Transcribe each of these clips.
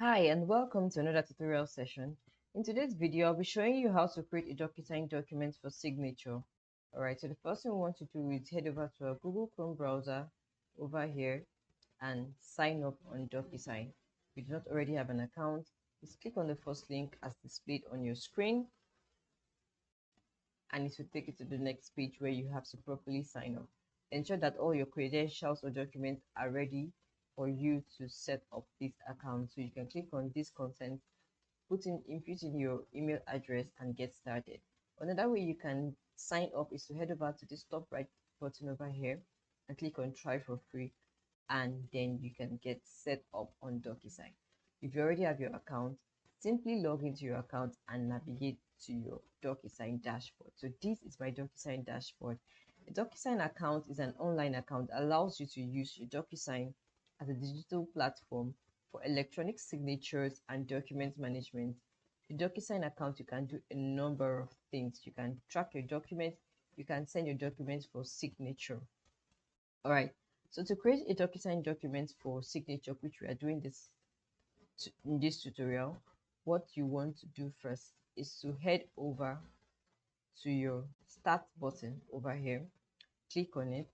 Hi and welcome to another tutorial session. In today's video, I'll be showing you how to create a Docusign document for signature. Alright, so the first thing we want to do is head over to our Google Chrome browser over here and sign up on Docusign. If you do not already have an account, just click on the first link as displayed on your screen and it will take you to the next page where you have to properly sign up. Ensure that all your credentials or documents are ready for you to set up this account. So you can click on this content, input in your email address and get started. Another way you can sign up is to head over to this top right button over here and click on try for free, and then you can get set up on Docusign. If you already have your account, simply log into your account and navigate to your Docusign dashboard. So this is my Docusign dashboard. A Docusign account is an online account that allows you to use your Docusign as a digital platform for electronic signatures and document management. The Docusign account, you can do a number of things. You can track your documents, you can send your documents for signature. All right, so to create a Docusign document for signature, which we are doing in this tutorial, what you want to do first is to head over to your start button over here, click on it,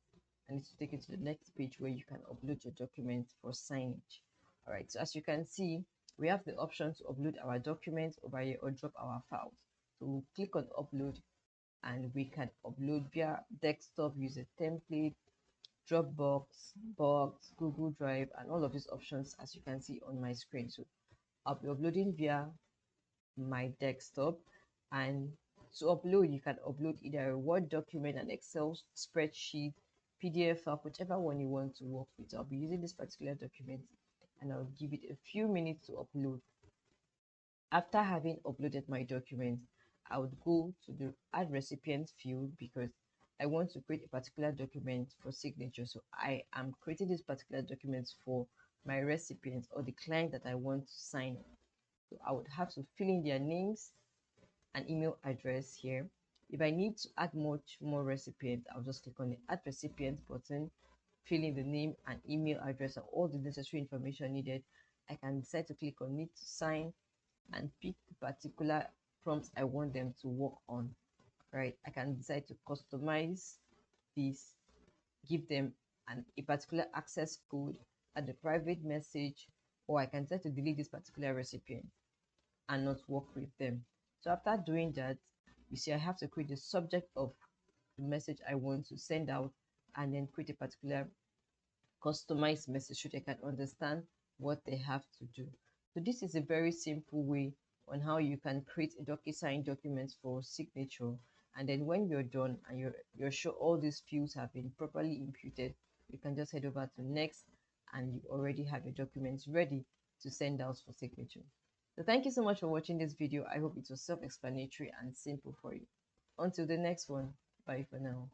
and it will take you to the next page where you can upload your document for signage. All right, so as you can see, we have the option to upload our documents over here or drop our files. So we'll click on upload and we can upload via desktop, use a template, Dropbox, Box, Google Drive, and all of these options as you can see on my screen. So I'll be uploading via my desktop, and to upload you can upload either a Word document, an Excel spreadsheet, PDF file, whichever one you want to work with. I'll be using this particular document and I'll give it a few minutes to upload. After having uploaded my document, I would go to the add recipient field because I want to create a particular document for signature. So I am creating this particular document for my recipient or the client that I want to sign. So I would have to fill in their names and email address here. If I need to add much more recipients, I'll just click on the add recipient button, fill in the name and email address and all the necessary information needed. I can decide to click on need to sign and pick the particular prompts I want them to work on. Right, I can decide to customize this, give them a particular access code, add a private message, or I can decide to delete this particular recipient and not work with them. So after doing that, you see I have to create the subject of the message I want to send out and then create a particular customized message so they can understand what they have to do. So this is a very simple way on how you can create a Docusign document for signature. And then when you're done and you're sure all these fields have been properly imputed, you can just head over to next and you already have your documents ready to send out for signature. So thank you so much for watching this video. I hope it was self-explanatory and simple for you. Until the next one, bye for now.